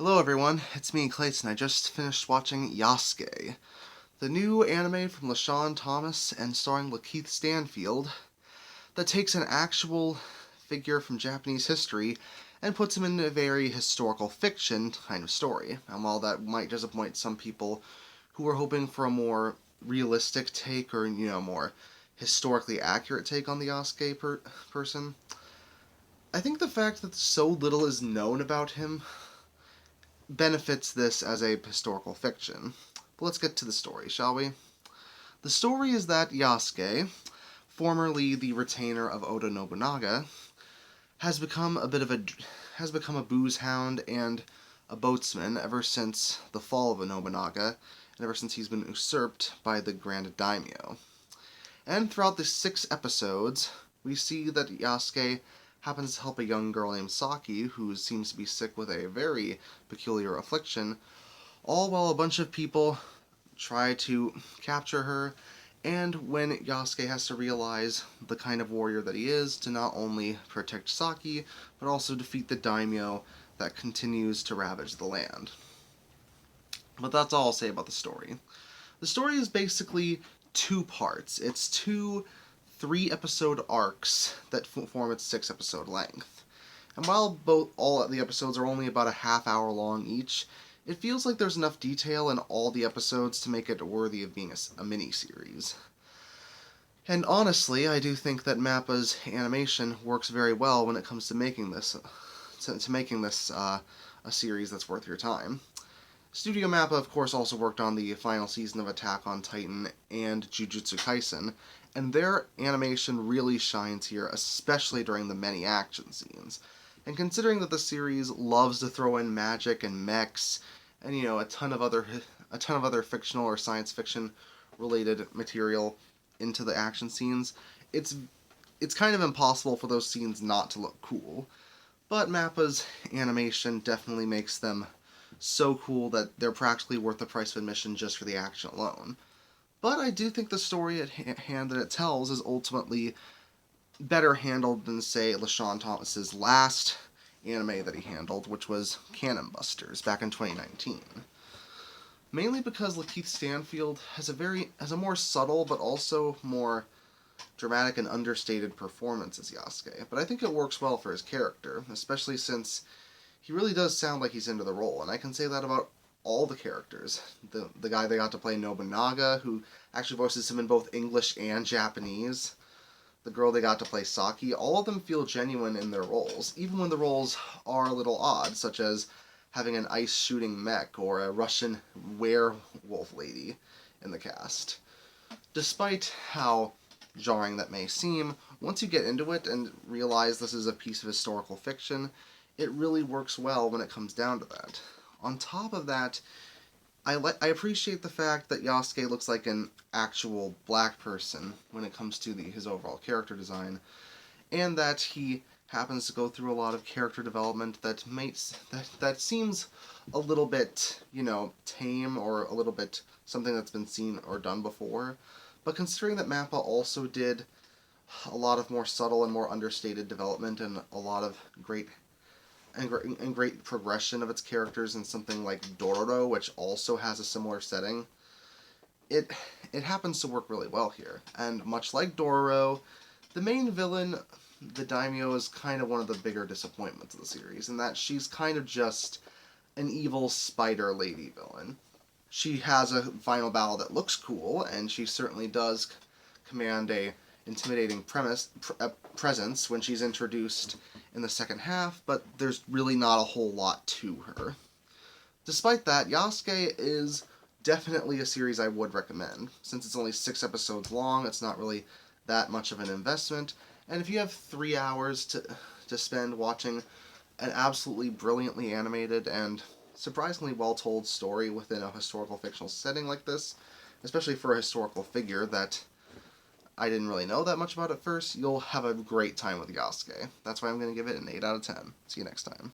Hello everyone, it's me, Clayton. I just finished watching Yasuke, the new anime from LaShawn Thomas and starring Lakeith Stanfield that takes an actual figure from Japanese history and puts him in a very historical fiction kind of story. And while that might disappoint some people who were hoping for a more realistic take or, more historically accurate take on the Yasuke person, I think the fact that so little is known about him benefits this as a historical fiction. But let's get to the story, shall we? The story is that Yasuke, formerly the retainer of Oda Nobunaga, has become a booze hound and a boatsman ever since the fall of Nobunaga, and ever since he's been usurped by the Grand Daimyo. And throughout the 6 episodes, we see that Yasuke happens to help a young girl named Saki, who seems to be sick with a very peculiar affliction, all while a bunch of people try to capture her, and when Yasuke has to realize the kind of warrior that he is to not only protect Saki, but also defeat the daimyo that continues to ravage the land. But that's all I'll say about the story. The story is basically 2 parts. It's 2 3-episode arcs that form its 6-episode length. And while all the episodes are only about a half-hour long each, it feels like there's enough detail in all the episodes to make it worthy of being a mini-series. And honestly, I do think that MAPPA's animation works very well when it comes to making this a series that's worth your time. Studio MAPPA, of course, also worked on the final season of Attack on Titan and Jujutsu Kaisen, and their animation really shines here, especially during the many action scenes. And considering that the series loves to throw in magic and mechs, and a ton of other fictional or science fiction related material into the action scenes, it's kind of impossible for those scenes not to look cool. But MAPPA's animation definitely makes them so cool that they're practically worth the price of admission just for the action alone. But I do think the story at hand that it tells is ultimately better handled than, say, LaShawn Thomas's last anime that he handled, which was Cannon Busters, back in 2019. Mainly because Lakeith Stanfield has a more subtle but also more dramatic and understated performance as Yasuke, but I think it works well for his character, especially since he really does sound like he's into the role, and I can say that about all the characters. The guy they got to play Nobunaga, who actually voices him in both English and Japanese. The girl they got to play Saki, all of them feel genuine in their roles, even when the roles are a little odd, such as having an ice-shooting mech or a Russian werewolf lady in the cast. Despite how jarring that may seem, once you get into it and realize this is a piece of historical fiction, it really works well when it comes down to that. On top of that, I appreciate the fact that Yasuke looks like an actual black person when it comes to his overall character design, and that he happens to go through a lot of character development that seems a little bit, tame or a little bit something that's been seen or done before. But considering that MAPPA also did a lot of more subtle and more understated development and a lot of great progression of its characters in something like Dororo, which also has a similar setting, it happens to work really well here. And much like Dororo, the main villain, the daimyo, is kind of one of the bigger disappointments of the series, in that she's kind of just an evil spider lady villain. She has a final battle that looks cool, and she certainly does command a intimidating presence when she's introduced in the second half, but there's really not a whole lot to her. Despite that, Yasuke is definitely a series I would recommend. Since it's only 6 episodes long, it's not really that much of an investment, and if you have 3 hours to spend watching an absolutely brilliantly animated and surprisingly well-told story within a historical fictional setting like this, especially for a historical figure that I didn't really know that much about at first, you'll have a great time with Yasuke. That's why I'm going to give it an 8 out of 10. See you next time.